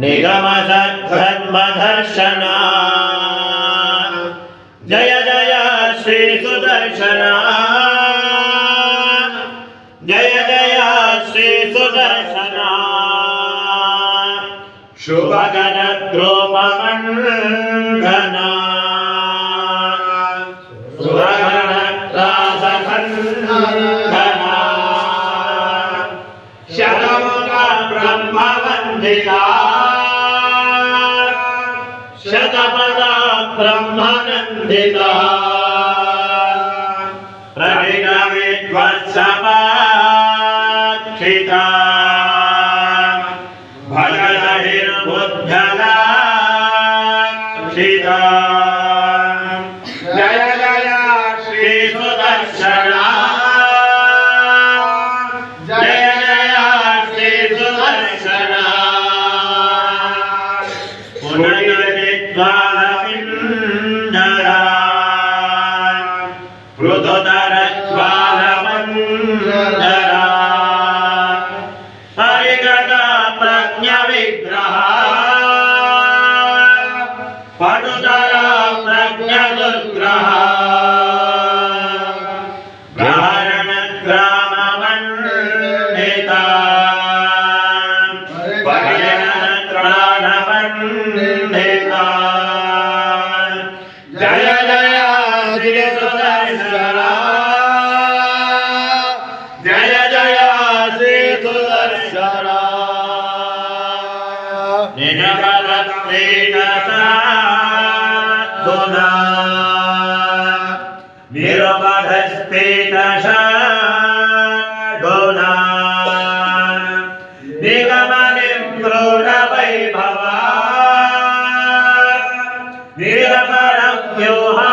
निगमसद्धर्मदर्शना Jai Jai Shri Sudarshana Jai Jai Shri Sudarshana शुभगणद्रोपमण्डना सुरगणत्रासखण्डना शतमुखा ब्रह्मवन्दिता शतपदा ब्रह्मनन्दिता प्रविणविद्वत्समाक्षिता भजलहिर्बुद्धलाक्षिता Jai Jai Shri Sudarshana Jai Jai Shri Sudarshana पुनर्विद्वालपिण्डरा पृथुतरज्वालमण्डरा परिगता प्रज्ञविग्रह पटुतरा प्रज्ञदुर्ग्रह प्रहरणग्राममण्डिता परिणत्राणमण्डिता Jai Jai Shri Sudarshana Jai Jai Shri Sudarshana निजपदस्फीतसाधुना निरपदस्फीतसाधुना निगमनिम्रूढवैभवा निरपरव्यूहा